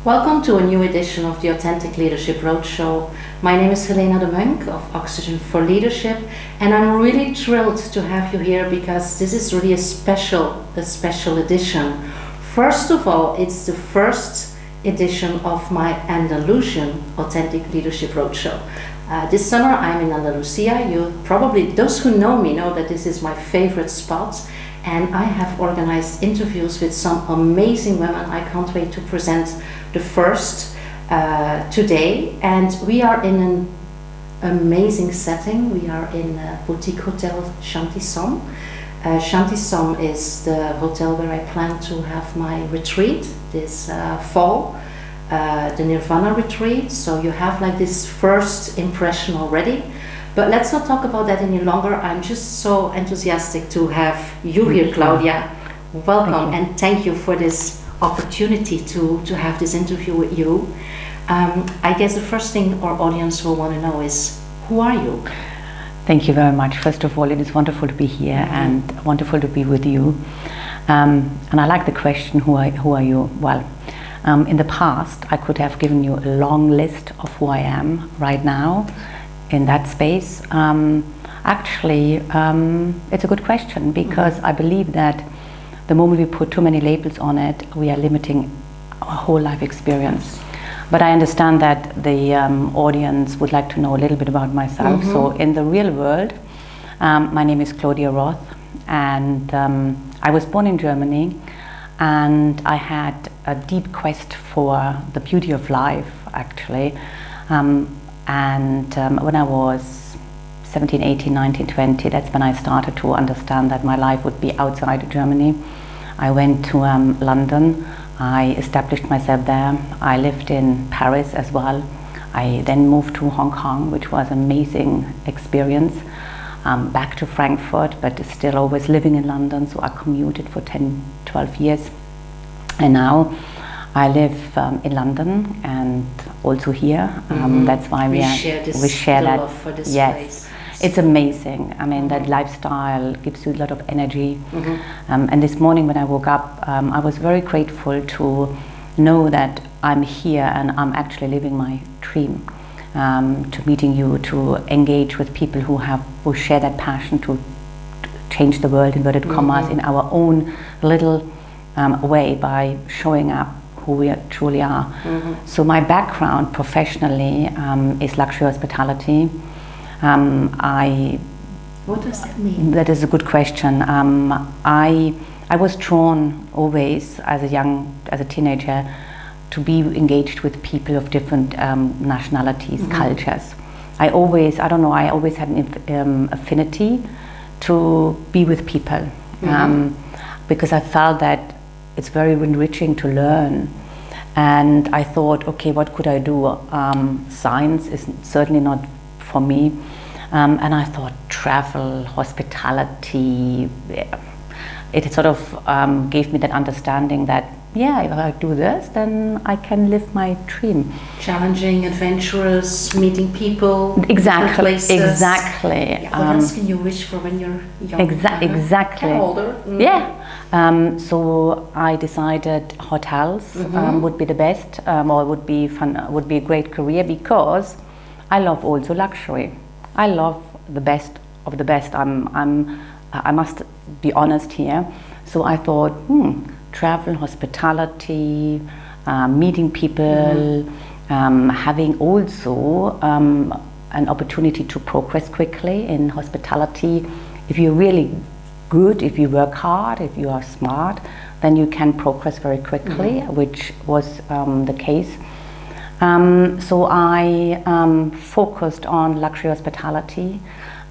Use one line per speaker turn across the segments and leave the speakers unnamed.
Welcome to a new edition of the Authentic Leadership Roadshow. My name is Helena de Munk of Oxygen for Leadership, and I'm really thrilled to have you here because this is really a special edition. First of all, it's the first edition of my Andalusian Authentic Leadership Roadshow. This summer I'm in Andalusia. Those who know me know that this is my favorite spot, and I have organized interviews with some amazing women. I can't wait to present the first today, and we are in an amazing setting. We are in Boutique Hotel Chantilly. Chantilly is the hotel where I plan to have my retreat this fall, the Nirvana retreat. So you have like this first impression already. But let's not talk about that any longer. I'm just so enthusiastic to have you here, Claudia. Welcome, and thank you for this opportunity to have this interview with you. I guess the first thing our audience will want to know is, who are you?
Thank you very much. First of all, it is wonderful to be here and wonderful to be with you. And I like the question, who are you? Well, in the past, I could have given you a long list of who I am right now in that space. Actually, it's a good question because I believe that the moment we put too many labels on it, we are limiting our whole life experience. But I understand that the audience would like to know a little bit about myself. So in the real world, my name is Claudia Roth, and I was born in Germany, and I had a deep quest for the beauty of life, actually. And when I was 17, 18, 19, 20, that's when I started to understand that my life would be outside of Germany. I went to London. I established myself there. I lived in Paris as well. I then moved to Hong Kong, which was an amazing experience. Back to Frankfurt, but still always living in London, so I commuted for 10, 12 years. And now I live in London and also here. That's why we share that
love for this place.
It's amazing. I mean, that lifestyle gives you a lot of energy. And this morning when I woke up, I was very grateful to know that I'm here and I'm actually living my dream. To meeting you, to engage with people who share that passion to change the world, inverted commas, in our own little way by showing up who we truly are. So my background professionally is luxury hospitality.
What does that mean?
That is a good question. I was drawn always as a teenager to be engaged with people of different nationalities, cultures. I always had an affinity to be with people because I felt that it's very enriching to learn. And I thought, okay, what could I do? Science is certainly not for me. And I thought travel, hospitality, it sort of gave me that understanding that, yeah, if I do this, then I can live my dream.
Challenging, adventurous, meeting people,
exactly,
places.
Exactly.
Yeah, what else can you wish for when you're young?
Exactly.
And older.
Yeah. So I decided hotels would be the best, or would be fun, would be a great career because I love also luxury. I love the best of the best. I must be honest here. So I thought, travel, hospitality, meeting people, having also an opportunity to progress quickly in hospitality. If you're really good, if you work hard, if you are smart, then you can progress very quickly, which was the case. So I focused on luxury hospitality,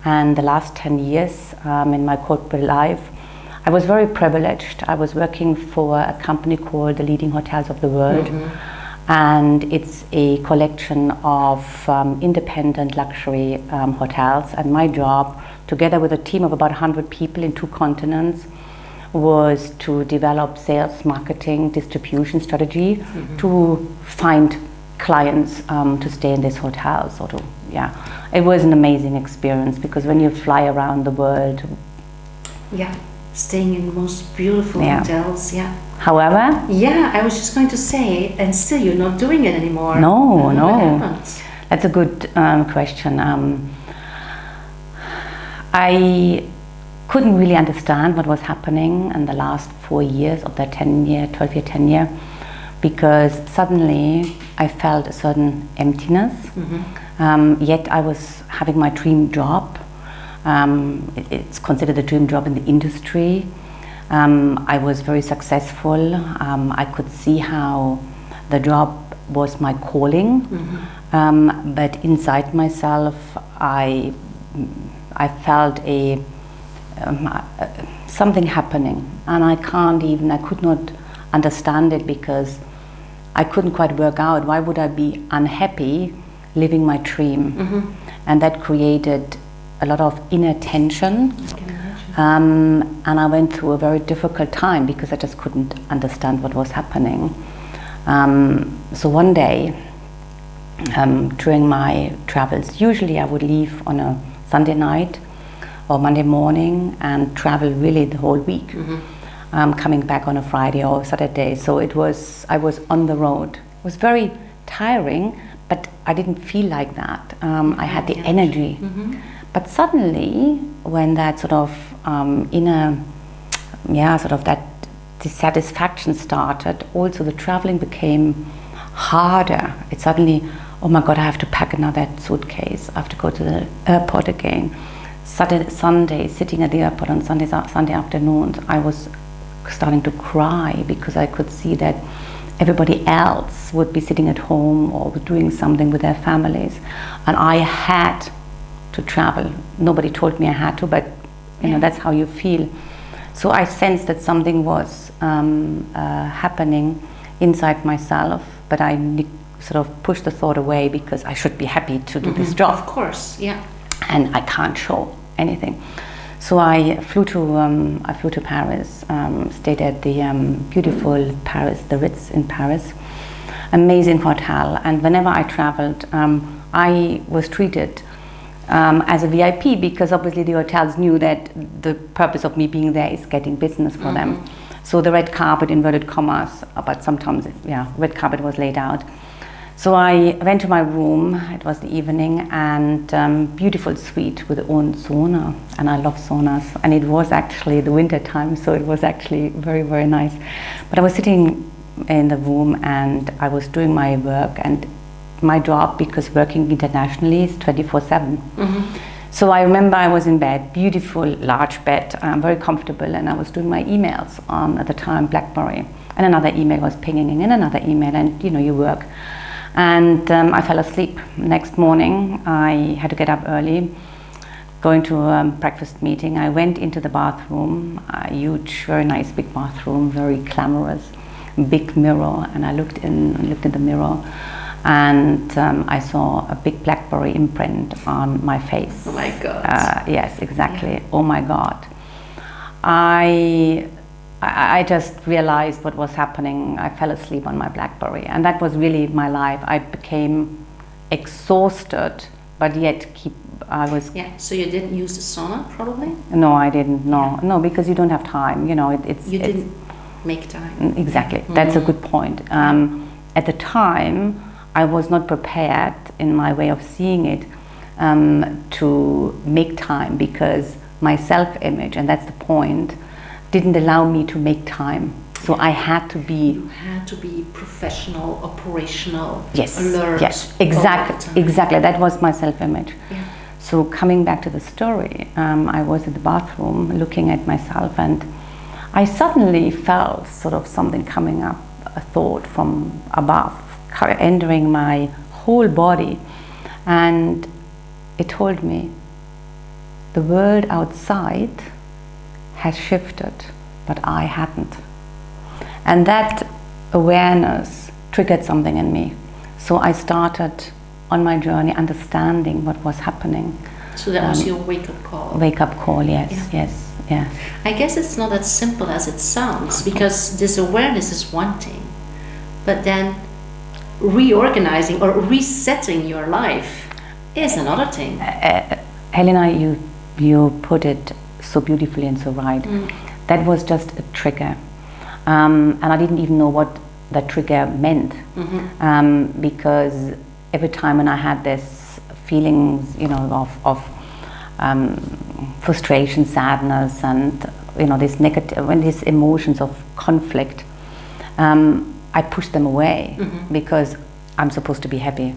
and the last 10 years in my corporate life, I was very privileged. I was working for a company called the Leading Hotels of the World, and it's a collection of independent luxury hotels. And my job, together with a team of about 100 people in 2 continents, was to develop sales, marketing, distribution strategy to find clients to stay in this hotel. It was an amazing experience because when you fly around the world,
staying in the most beautiful hotels. Yeah.
However,
yeah, I was just going to say, and still you're not doing it anymore.
No.
What happened?
That's a good question. I couldn't really understand what was happening in the last 4 years of that 12-year tenure, because suddenly I felt a certain emptiness. Yet I was having my dream job. It's considered a dream job in the industry. I was very successful. I could see how the job was my calling, but inside myself I felt something happening, and I could not understand it, because I couldn't quite work out why would I be unhappy living my dream. And that created a lot of inner tension. And I went through a very difficult time because I just couldn't understand what was happening. So one day, during my travels, usually I would leave on a Sunday night or Monday morning and travel really the whole week, coming back on a Friday or Saturday. So I was on the road. It was very tiring, but I didn't feel like that. I had the energy. But suddenly, when that sort of that dissatisfaction started, also the traveling became harder. It suddenly, oh my God, I have to pack another suitcase. I have to go to the airport again. Sunday, sitting at the airport on Sunday afternoons, I was starting to cry because I could see that everybody else would be sitting at home or doing something with their families, and I had to travel. Nobody told me I had to, but that's how you feel. So I sensed that something was happening inside myself, but I sort of pushed the thought away because I should be happy to do this job.
Of course, yeah.
And I can't show anything. So I flew to Paris, stayed at the beautiful Paris, the Ritz in Paris, amazing hotel. And whenever I traveled, I was treated as a VIP, because obviously the hotels knew that the purpose of me being there is getting business for them. So the red carpet, inverted commas, but sometimes, red carpet was laid out. So I went to my room, it was the evening, and beautiful suite with own sauna, and I love saunas, and it was actually the winter time, so it was actually very, very nice. But I was sitting in the room and I was doing my work, and my job, because working internationally, is 24/7. So I remember I was in bed, beautiful large bed, very comfortable, and I was doing my emails on, at the time, BlackBerry, and another email was pinging in, another email, and you work. And I fell asleep. Next morning I had to get up early, going to a breakfast meeting. I went into the bathroom, a huge, very nice big bathroom, very glamorous, big mirror, and I looked in the mirror, and I saw a big BlackBerry imprint on my face.
Oh my God.
Yes, exactly. Yeah. Oh my God. I just realized what was happening. I fell asleep on my BlackBerry, and that was really my life. I became exhausted, but yet I was...
Yeah, so you didn't use the sauna, probably?
No, I didn't, no, because you don't have time,
You didn't make time.
Exactly, that's a good point. At the time, I was not prepared, in my way of seeing it, to make time, because my self-image, and that's the point, didn't allow me to make time. So I had to be...
You had to be professional, operational,
yes,
alert.
Yes, exactly. That was my self-image.
Yeah.
So coming back to the story, I was in the bathroom looking at myself, and I suddenly felt sort of something coming up, a thought from above, entering my whole body, and it told me, the world outside has shifted, but I hadn't. And that awareness triggered something in me. So I started on my journey understanding what was happening.
So that was your wake-up call?
Wake-up call, yes,
yeah.
yes.
I guess it's not as simple as it sounds, because this awareness is one thing, but then reorganizing or resetting your life is another thing.
Helena, you put it so beautifully and so right. that was just a trigger. And I didn't even know what that trigger meant. Because every time when I had this feelings, of frustration, sadness, and this negative, when these emotions of conflict, I push them away because I'm supposed to be happy.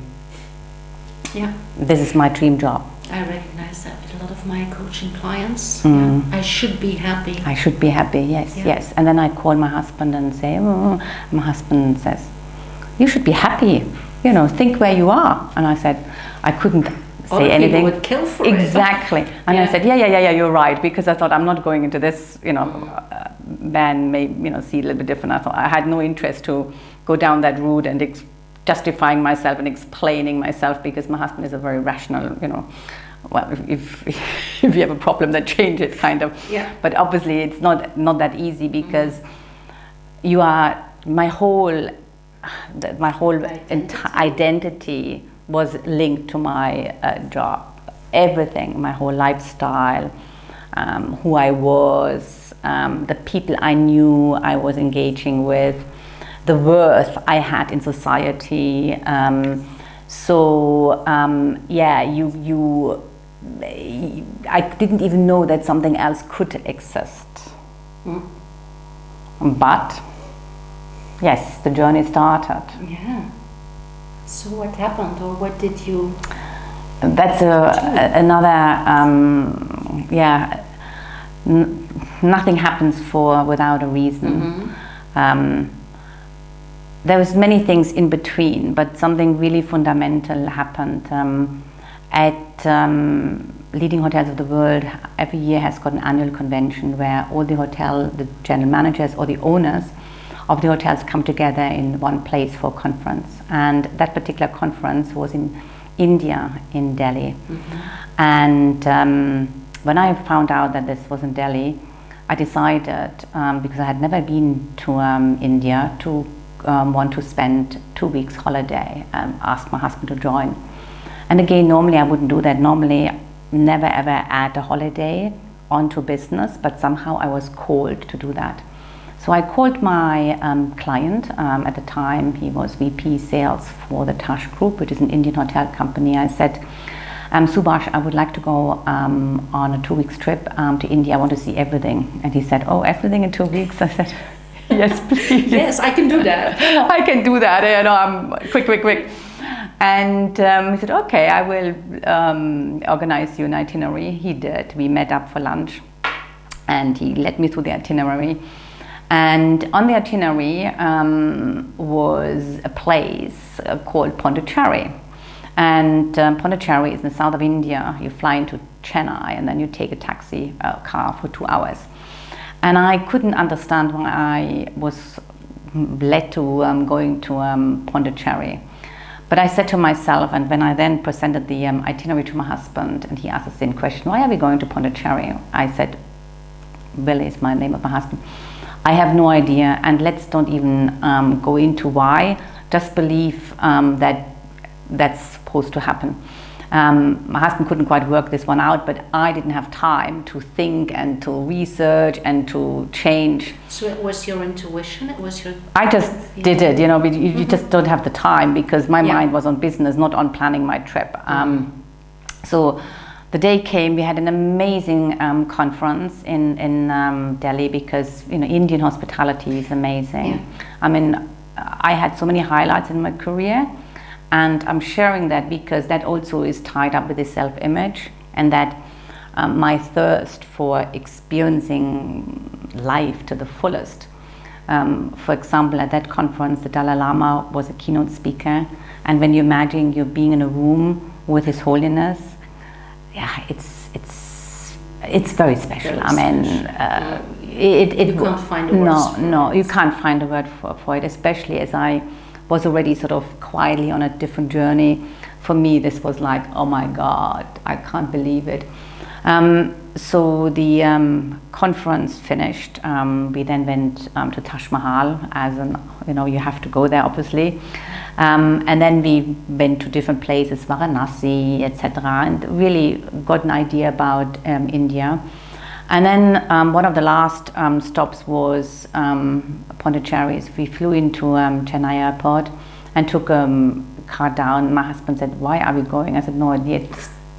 Yeah.
This is my dream job.
I recognize that with a lot of my coaching clients. Yeah. I should be happy.
I should be happy, yes, yes. And then I call my husband and say, my husband says, you should be happy, think where you are. And I said, I couldn't say anything.
People would kill for
exactly.
it.
And I said, yeah, you're right, because I thought I'm not going into this, man may, see a little bit different. I thought I had no interest to go down that route and justifying myself and explaining myself, because my husband is a very rational, well, if you have a problem, then change it, kind of.
Yeah.
But obviously it's not that easy, because you are, my whole identity was linked to my job. Everything, my whole lifestyle, who I was, the people I knew I was engaging with, the worth I had in society. I didn't even know that something else could exist. But yes, the journey started.
Yeah. So what happened, or what did you?
That's another. Nothing happens without a reason. There was many things in between, but something really fundamental happened. At leading hotels of the world, every year has got an annual convention where all the general managers or the owners of the hotels come together in one place for a conference. And that particular conference was in India, in Delhi. And when I found out that this was in Delhi, I decided, because I had never been to India, to want to spend 2 weeks holiday, asked my husband to join. And again, normally I wouldn't do that. Normally, never ever add a holiday onto business, but somehow I was called to do that. So I called my client, at the time he was VP sales for the Taj Group, which is an Indian hotel company. I said, Subhash, I would like to go on a 2 weeks trip to India. I want to see everything. And he said, oh, everything in 2 weeks? I said, yes, please.
Yes, I can do that.
I can do that. I'm quick. And he said, okay, I will organize you an itinerary. He did. We met up for lunch and he led me through the itinerary. And on the itinerary was a place called Pondicherry. And Pondicherry is in the south of India. You fly into Chennai and then you take a taxi car for 2 hours. And I couldn't understand why I was led to going to Pondicherry. But I said to myself, and when I then presented the itinerary to my husband, and he asked the same question, why are we going to Pondicherry? I said, Billy is my name of my husband. I have no idea, and let's don't even go into why. Just believe that that's supposed to happen. My husband couldn't quite work this one out, but I didn't have time to think and to research and to change. So
it was your intuition? It was your...
I just did it, you just don't have the time, because my mind was on business, not on planning my trip. So the day came, we had an amazing conference in Delhi, because Indian hospitality is amazing. I mean, I had so many highlights in my career, and I'm sharing that because that also is tied up with the self-image, and that my thirst for experiencing life to the fullest. For example, at that conference, the Dalai Lama was a keynote speaker, and when you imagine you're being in a room with His Holiness, it's very special. I mean,
you can't find a word.
No, you can't find a word for it, especially as I was already sort of quietly on a different journey. For me, this was like, oh my God, I can't believe it. So the conference finished. We then went to Taj Mahal, as you have to go there, obviously. And then we went to different places, Varanasi, etc., and really got an idea about India. And then one of the last stops was Pondicherry. We flew into Chennai airport and took a car down. My husband said, "Why are we going?" I said, "No idea,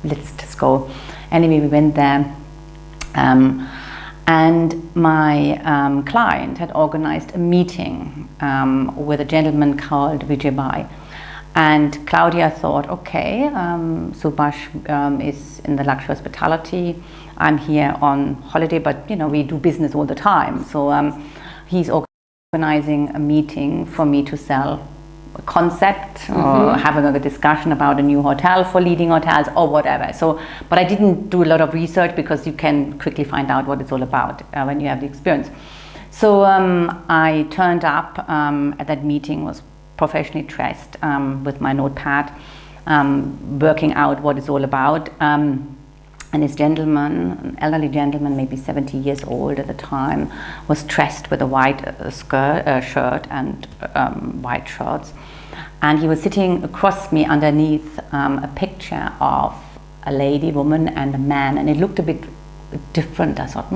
let's just go." Anyway, we went there. And my client had organized a meeting with a gentleman called Vijay. And Claudia thought, okay, Subhash is in the luxury hospitality. I'm here on holiday, but we do business all the time. So he's organizing a meeting for me to sell a concept or having a discussion about a new hotel for leading hotels or whatever. So, but I didn't do a lot of research because you can quickly find out what it's all about when you have the experience. So I turned up at that meeting, was professionally dressed with my notepad, working out what it's all about. And this gentleman, an elderly gentleman, maybe 70 years old at the time, was dressed with a white shirt and white shorts. And he was sitting across me underneath a picture of a lady, woman, and a man. And it looked a bit different. I thought,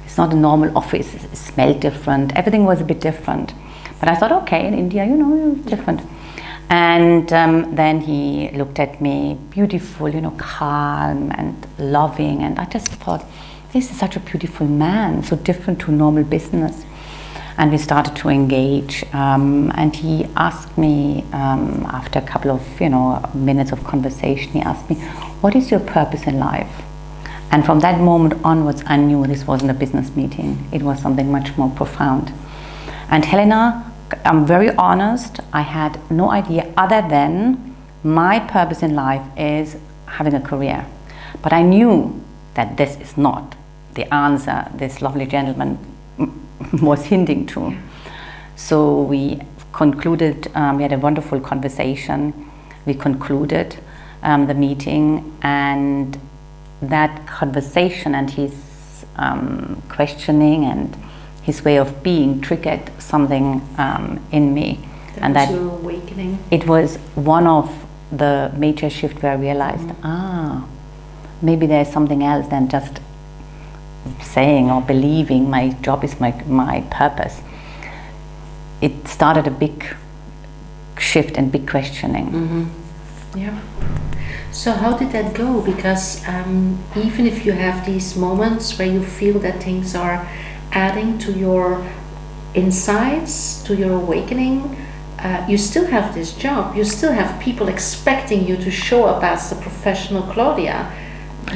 it's not a normal office. It smelled different. Everything was a bit different. But I thought, okay, in India, it's different. And then he looked at me, beautiful, calm and loving. And I just thought, this is such a beautiful man, so different to normal business. And we started to engage. And he asked me, after a couple of minutes of conversation, he asked me, what is your purpose in life? And from that moment onwards, I knew this wasn't a business meeting. It was something much more profound. And Helena, I'm very honest, I had no idea other than my purpose in life is having a career. But I knew that this is not the answer this lovely gentleman was hinting to. So we concluded, we had a wonderful conversation. We concluded the meeting, and that conversation and his questioning and his way of being triggered something in me.
And that was your awakening?
It was one of the major shifts where I realized, maybe there's something else than just saying or believing my job is my purpose. It started a big shift and big questioning.
Yeah. So how did that go? Because even if you have these moments where you feel that things are adding to your insights, to your awakening, you still have this job. You still have people expecting you to show up as the professional Claudia,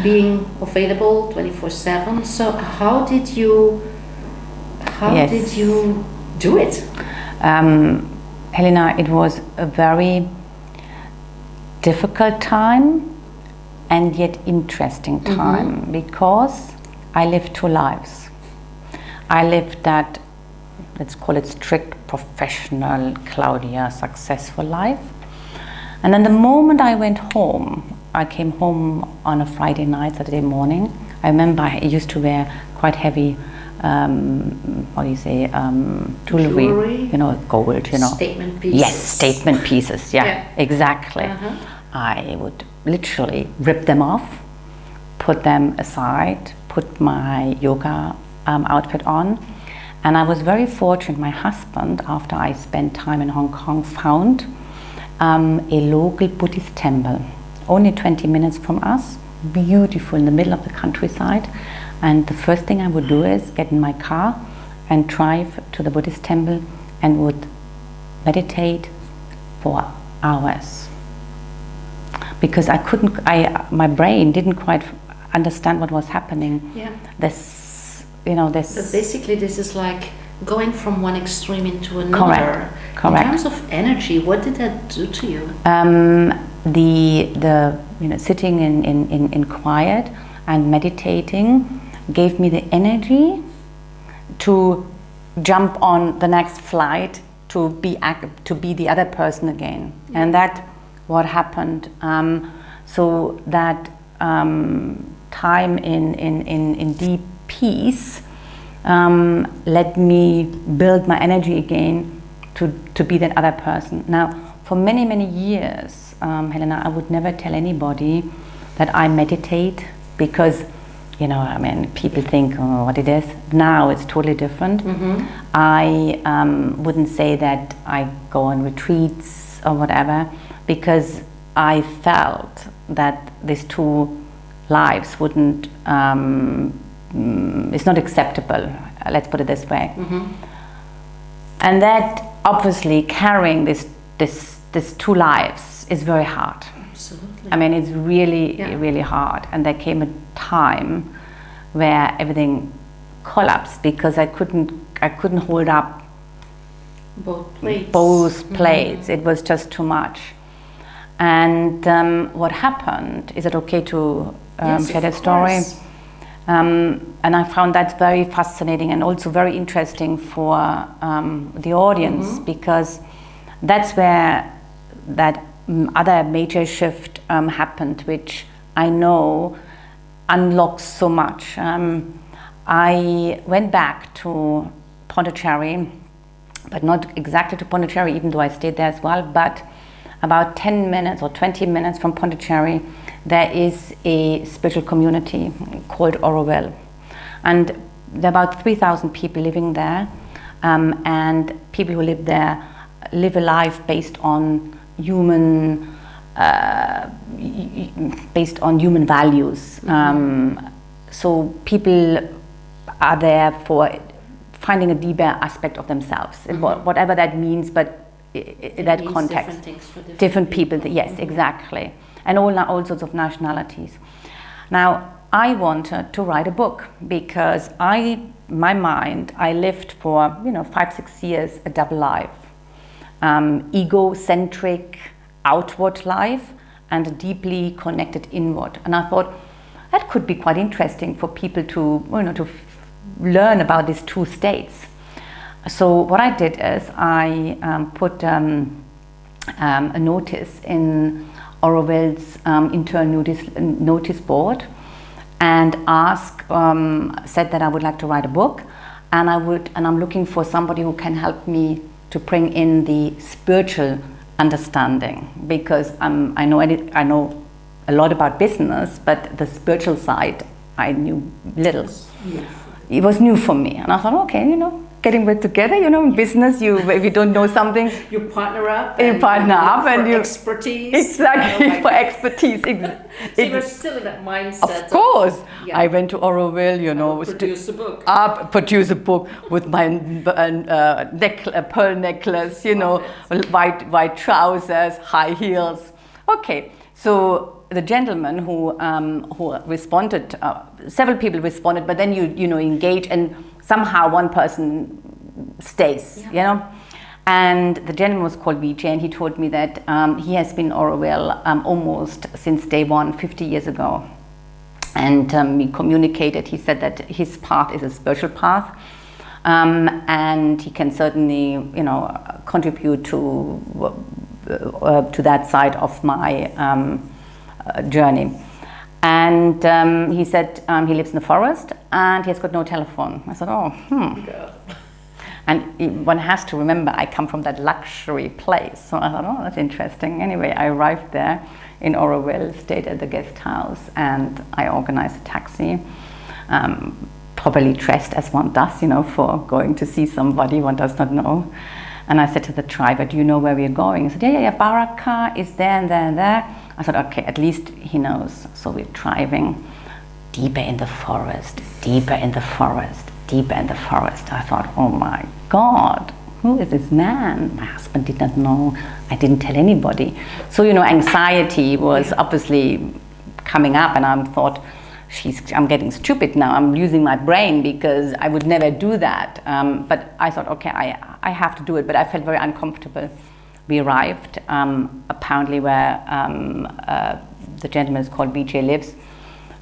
being available 24/7. So how did you do it?
Helena, it was a very difficult time and yet interesting time, because I lived two lives. I lived that, let's call it strict professional Claudia successful life. And then the moment I went home, I came home on a Friday night, Saturday morning. I remember I used to wear quite heavy, jewelry, gold,
Statement pieces.
Yes, statement pieces, yeah. Exactly. I would literally rip them off, put them aside, put my yoga outfit on. And I was very fortunate. My husband, after I spent time in Hong Kong, found a local Buddhist temple, only 20 minutes from us, beautiful in the middle of the countryside. And the first thing I would do is get in my car and drive to the Buddhist temple and would meditate for hours. Because my brain didn't quite understand what was happening.
Yeah.
This.
But basically, this is like going from one extreme into another.
Correct.
In terms of energy, what did that do to you?
The sitting in quiet and meditating gave me the energy to jump on the next flight, to be the other person again. And that what happened. So that time in deep peace let me build my energy again to be that other person. Now, for many, many years, Helena, I would never tell anybody that I meditate, because you know, I mean, people think, oh, what it is. Now it's totally different. I wouldn't say that I go on retreats or whatever, because I felt that these two lives wouldn't, it's not acceptable, let's put it this way. And that obviously carrying this two lives is very hard.
Absolutely.
I mean, it's really, really hard. And there came a time where everything collapsed because I couldn't hold up
both plates.
Both plates. It was just too much. And what happened, is it okay to share that story? And I found that very fascinating and also very interesting for the audience, because that's where that other major shift happened, which I know unlocks so much. I went back to Pondicherry, but not exactly to Pondicherry, even though I stayed there as well, but about 10 minutes or 20 minutes from Pondicherry, there is a spiritual community called Oroville. And there are about 3,000 people living there, and people who live there live a life based on human values. So people are there for finding a deeper aspect of themselves, whatever that means, but in that context.
Different things for
different people. Yes, exactly. And all sorts of nationalities. Now, I wanted to write a book because my mind, I lived for 5-6 years a double life. Egocentric outward life and a deeply connected inward. And I thought that could be quite interesting for people to learn about these two states. So what I did is I put a notice in Oroville's internal notice board, and said that I would like to write a book, and I'm looking for somebody who can help me to bring in the spiritual understanding, because I know a lot about business, but the spiritual side I knew little. It was new for me, and I thought, okay, getting back together, in business, if you don't know something,
you partner up.
You partner up, and you
expertise.
Exactly, for expertise.
So you were still in that mindset.
Of course, I went to Oroville,
produce a book.
Produce a book with my pearl necklace, white trousers, high heels. Okay, so the gentleman who responded, several people responded, but then you engage, and somehow one person stays, And the gentleman was called Vijay, and he told me that he has been in Oroville almost since day one, 50 years ago. And we communicated. He said that his path is a spiritual path, and he can certainly, contribute to that side of my journey. And he said he lives in the forest and he has got no telephone. I said, And one has to remember, I come from that luxury place. So I thought, that's interesting. Anyway, I arrived there in Oroville, stayed at the guest house, and I organized a taxi, properly dressed as one does, for going to see somebody one does not know. And I said to the driver, do you know where we're going? He said, yeah, Baraka is there and there and there. I said, okay, at least he knows. So we're driving deeper in the forest, deeper in the forest, deeper in the forest. I thought, oh my God, who is this man? My husband did not know. I didn't tell anybody. So, anxiety was obviously coming up, and I thought, I'm getting stupid now. I'm losing my brain because I would never do that. But I thought, okay, I have to do it. But I felt very uncomfortable. We arrived, apparently where the gentleman is called Vijay lives.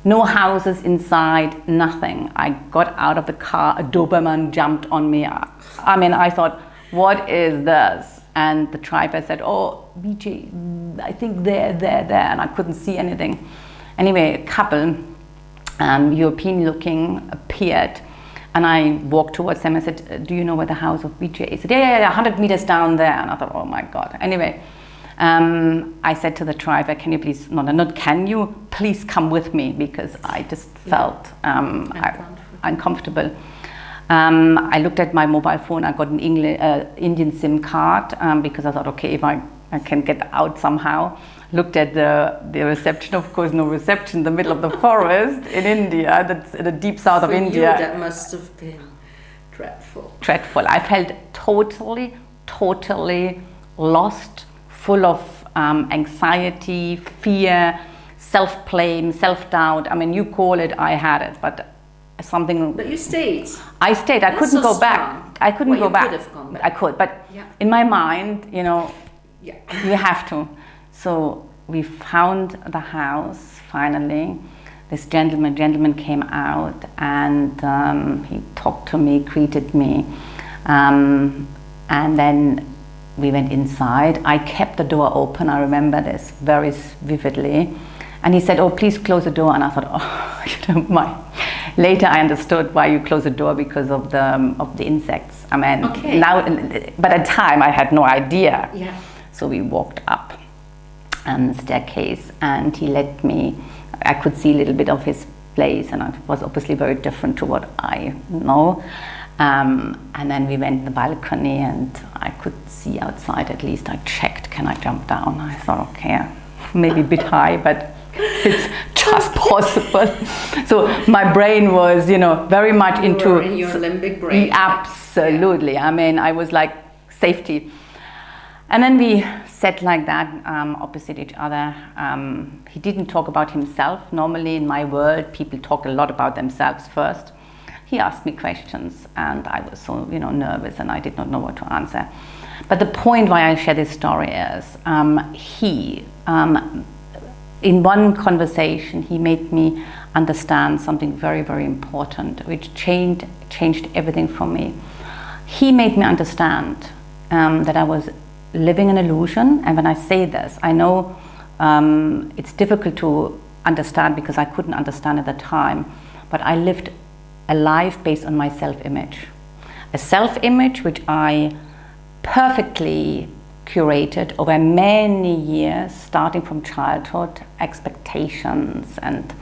No houses inside, nothing. I got out of the car, a Doberman jumped on me. I thought, what is this? And the driver said, oh, Vijay, I think there, and I couldn't see anything. Anyway, a couple, European looking, appeared, and I walked towards them and said, do you know where the house of Vijay is? He said, yeah, 100 meters down there. And I thought, oh my God. Anyway, I said to the driver, can you please, not can you, please come with me, because I just felt uncomfortable. I looked at my mobile phone. I got an Indian SIM card because I thought, okay, if I can get out somehow. Looked at the reception. Of course, no reception in the middle of the forest in India. That's in the deep south of India.
You, that must have been dreadful.
Dreadful. I felt totally lost, full of anxiety, fear, self-blame, self-doubt. I mean, you call it, I had it, but something.
But you stayed.
I stayed. I couldn't go back. I couldn't go back.
Could have gone back.
I could, but in my mind, you know, you have to. So we found the house finally. This gentleman came out, and he talked to me, greeted me, and then we went inside. I kept the door open. I remember this very vividly. And he said, "Oh, please close the door." And I thought, "Oh, you know, Later, I understood why you close the door, because of the insects. I mean, now, but at the time, I had no idea.
Yeah.
So we walked up the staircase, and he let me. I could see a little bit of his place, and it was obviously very different to what I know. And then we went to the balcony, and I could see outside. At least I checked, can I jump down? I thought, okay, maybe a bit high, but it's just possible. So my brain was, you know, very much
in
into
your limbic brain.
Absolutely. Yeah. I mean, I was like safety. And then we sat like that, opposite each other. He didn't talk about himself. Normally in my world, people talk a lot about themselves first. He asked me questions, and I was so, you know, nervous, and I did not know what to answer. But the point why I share this story is in one conversation, he made me understand something very, very important, which changed everything for me. He made me understand that I was living an illusion. And when I say this, I know it's difficult to understand because I couldn't understand at the time, but I lived a life based on my self-image. A self-image which I perfectly curated over many years, starting from childhood, expectations, and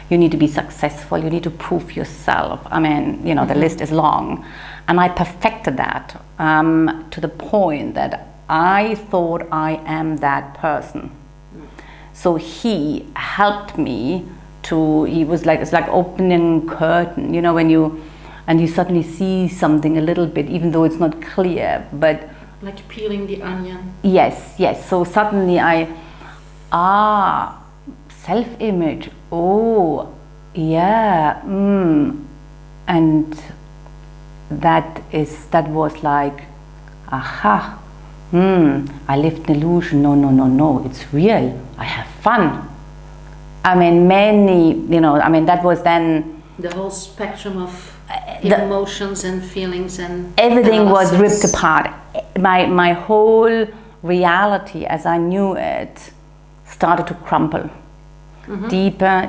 you need to be successful, you need to prove yourself. I mean, you know, the list is long. And I perfected that to the point that I thought I am that person. So he helped me he was like, it's like opening a curtain, you know, when you suddenly see something a little bit, even though it's not clear, but
like peeling the onion.
Yes. So suddenly self-image. Oh, yeah. And that was like, aha. I lived an illusion. No. It's real. I have fun. I mean, that was then
the whole spectrum of emotions and feelings and
everything
analysis.
was ripped apart. My whole reality as I knew it started to crumble. Deeper,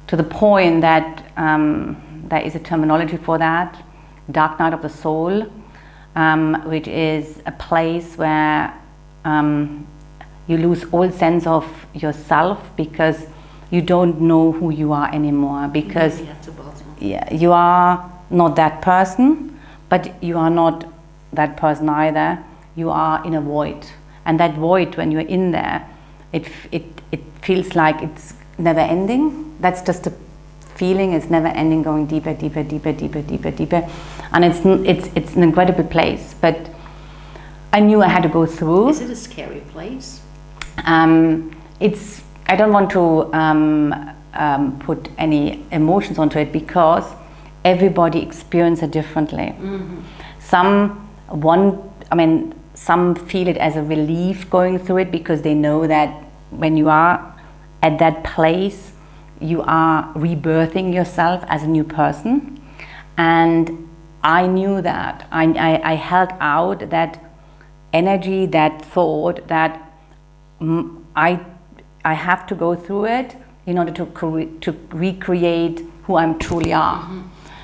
to the point that there is a terminology for that, dark night of the soul, which is a place where you lose all sense of yourself because you don't know who you are anymore, because you are not that person, but you are not that person either. You are in a void, and that void, when you're in there, it feels like it's never ending. That's just a feeling. It's never ending, going deeper, and it's an incredible place. But I knew I had to go through.
Is it a scary place?
I don't want to put any emotions onto it because everybody experiences it differently. Some feel it as a relief going through it because they know that when you are at that place, you are rebirthing yourself as a new person. And I knew that. I held out that energy, that thought that I have to go through it in order to recreate who I truly are.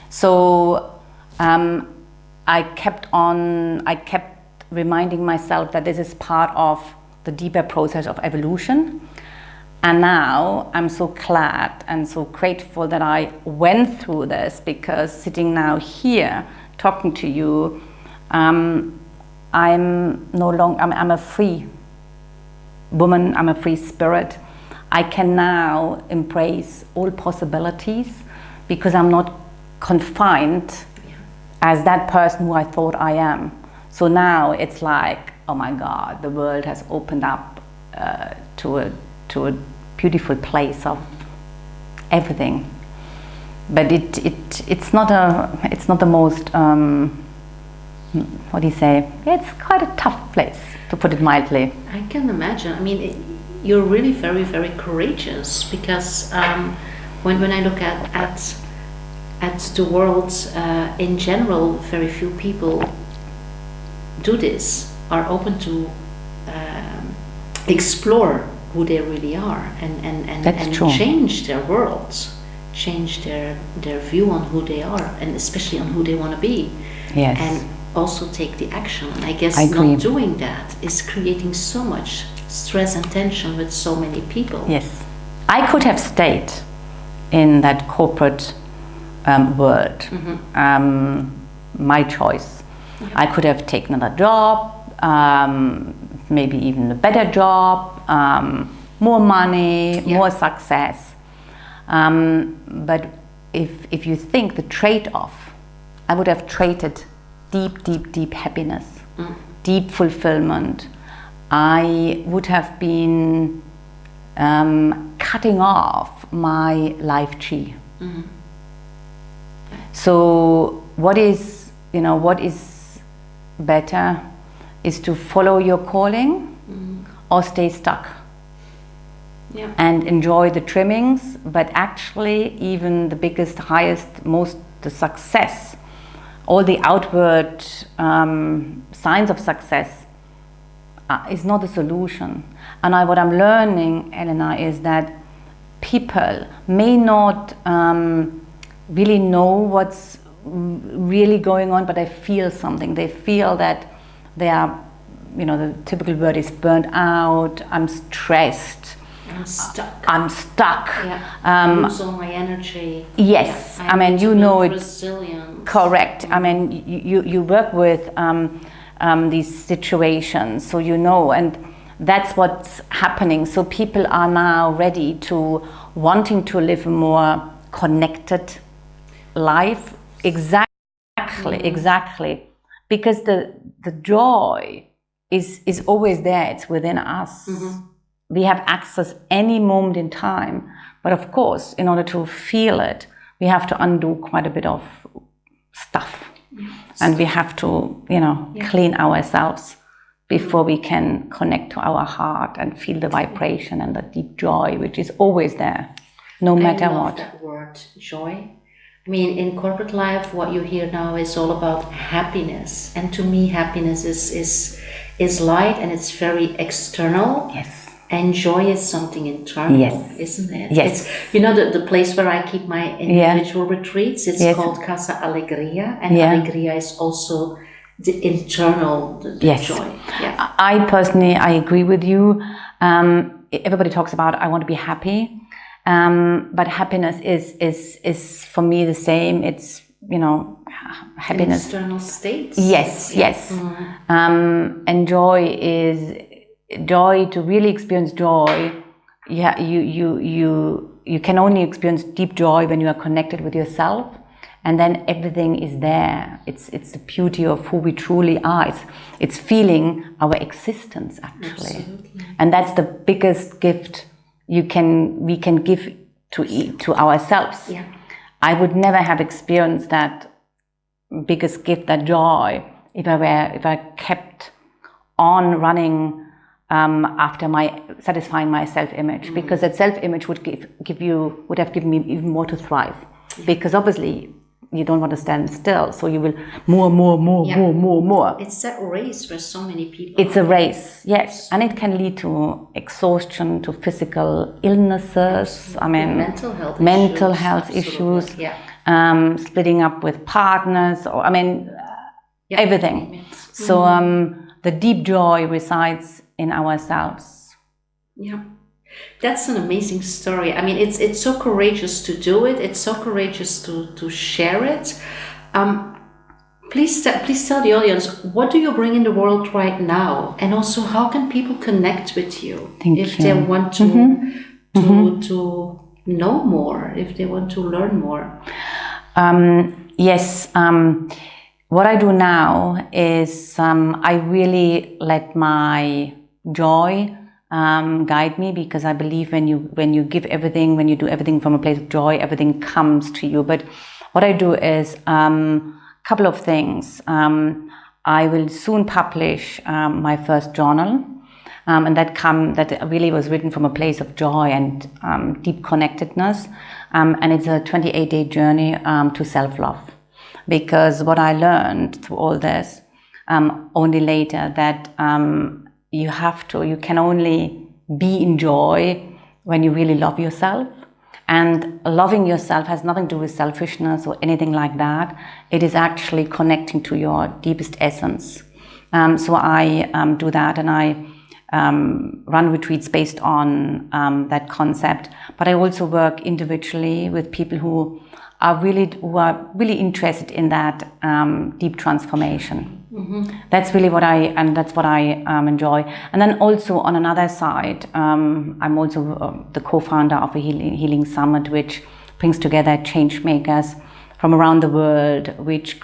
So I kept reminding myself that this is part of the deeper process of evolution. And now I'm so glad and so grateful that I went through this, because sitting now here talking to you, I'm no longer, I'm a free woman, I'm a free spirit. I can now embrace all possibilities, because I'm not confined as that person who I thought I am. So now it's like, oh my God, the world has opened up to a beautiful place of everything. But it's not the most what do you say? It's quite a tough place, to put it mildly.
I can imagine. I mean, you're really very, very courageous, because when I look at the world in general, very few people do this, are open to explore who they really are and change their worlds, change their view on who they are, and especially on who they want to be.
Yes.
And also take the action. And I guess not doing that is creating so much stress and tension with so many people.
Yes. I could have stayed in that corporate world. Mm-hmm. My choice. Yeah. I could have taken another job, maybe even a better job, more money, more success. But if you think the trade-off, I would have traded deep happiness, deep fulfillment. I would have been cutting off my life chi. Mm-hmm. So what is better is to follow your calling or stay stuck and enjoy the trimmings, but actually even the biggest, highest, the success, all the outward signs of success is not the solution. And what I'm learning, Elena, is that people may not really know what's really going on, but they feel something. They feel that they are, the typical word is burnt out, I'm stressed, I'm stuck.
I lose all my energy.
Yes,
I mean, you know it.
Resilience. Correct. I mean, you work with these situations, so and that's what's happening. So people are now ready to wanting to live a more connected life. Exactly, because the joy is always there. It's within us. Mm-hmm. We have access any moment in time, but of course, in order to feel it, we have to undo quite a bit of stuff, and we have to, clean ourselves before we can connect to our heart and feel the vibration and the deep joy, which is always there, no matter what.
That word, joy. I mean, in corporate life, what you hear now is all about happiness, and to me, happiness is light, and it's very external.
Yes.
And joy is something internal, isn't it?
Yes.
It's, the place where I keep my individual retreats, it's called Casa Alegria, and Alegria is also the internal, the joy. Yeah.
I personally, I agree with you. Everybody talks about, I want to be happy, but happiness is for me the same. It's, happiness.
An external state.
Yes. Mm-hmm. And joy is... joy, to really experience joy, you can only experience deep joy when you are connected with yourself, and then everything is there. It's the beauty of who we truly are. It's feeling our existence, actually. Absolutely. And that's the biggest gift we can give to ourselves. Yeah. I would never have experienced that biggest gift, that joy, if I kept on running after satisfying my self-image, because that self-image would have given me even more to thrive, because obviously you don't want to stand still, so you will more.
It's that race where so many people.
It's a race, yes, and it can lead to exhaustion, to physical illnesses. I mean, mental health issues. Yeah. Splitting up with partners, or everything. So the deep joy resides in ourselves.
Yeah. That's an amazing story. I mean, it's so courageous to do it. It's so courageous to share it. Please tell the audience, what do you bring in the world right now, and also how can people connect with you if they want to to know more, if they want to learn more?
Yes. What I do now is I really let my joy guide me, because I believe when you give everything, when you do everything from a place of joy, everything comes to you. But what I do is couple of things. I will soon publish my first journal, and that really was written from a place of joy and deep connectedness, and it's a 28-day journey to self-love. Because what I learned through all this, only later, that you can only be in joy when you really love yourself. And loving yourself has nothing to do with selfishness or anything like that. It is actually connecting to your deepest essence. So I do that, and I run retreats based on that concept. But I also work individually with people who are really interested in that deep transformation. That's really what I enjoy. And then also on another side, I'm also the co-founder of a healing summit, which brings together change makers from around the world, which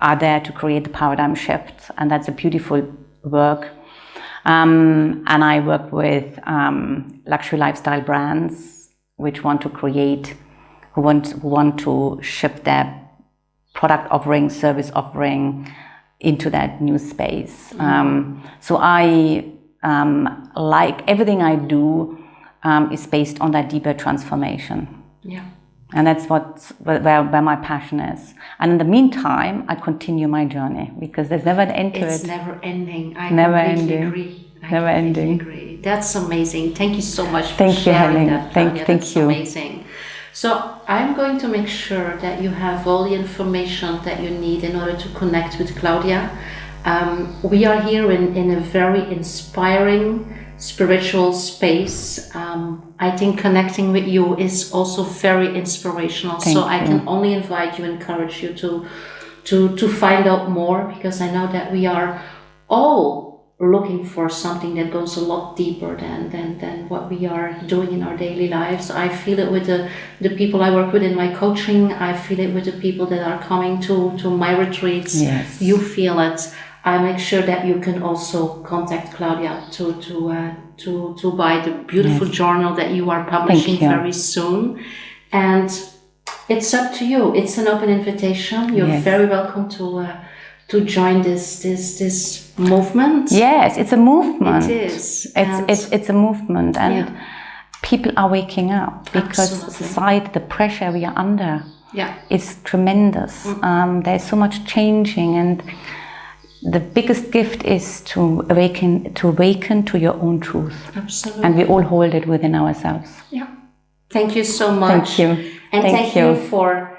are there to create the paradigm shift. And that's a beautiful work. And I work with luxury lifestyle brands, which want to create, who want to shift their product offering, service offering into that new space. So I like everything I do is based on that deeper transformation.
Yeah.
And that's where my passion is. And in the meantime, I continue my journey, because there's never an end to it.
It's never ending. I
completely
agree. That's amazing. Thank you so much for
Thank
sharing
you,
that.
Thank you.
Amazing. So I'm going to make sure that you have all the information that you need in order to connect with Claudia. We are here in a very inspiring spiritual space. I think connecting with you is also very inspirational.
Thank you.
I can only invite you, encourage you to find out more, because I know that we are all looking for something that goes a lot deeper than what we are doing in our daily lives. I feel it with the people I work with in my coaching. I feel it with the people that are coming to my retreats.
Yes.
You feel it. I make sure that you can also contact Claudia to buy the beautiful journal that you are publishing very soon. And it's up to you. It's an open invitation. You're very welcome to join this movement.
Yes, it's a movement.
It is.
It's a movement, and people are waking up, because society, the pressure we are under, is tremendous. There's so much changing, and the biggest gift is to awaken to your own truth.
Absolutely.
And we all hold it within ourselves.
Yeah. Thank you so much.
Thank you.
And thank you for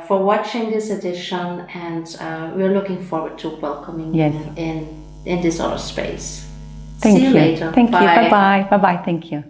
watching this edition, and we're looking forward to welcoming you in this other space.
Thank
See you
you
later.
Thank
Bye.
you. Bye-bye. Bye-bye. Thank you.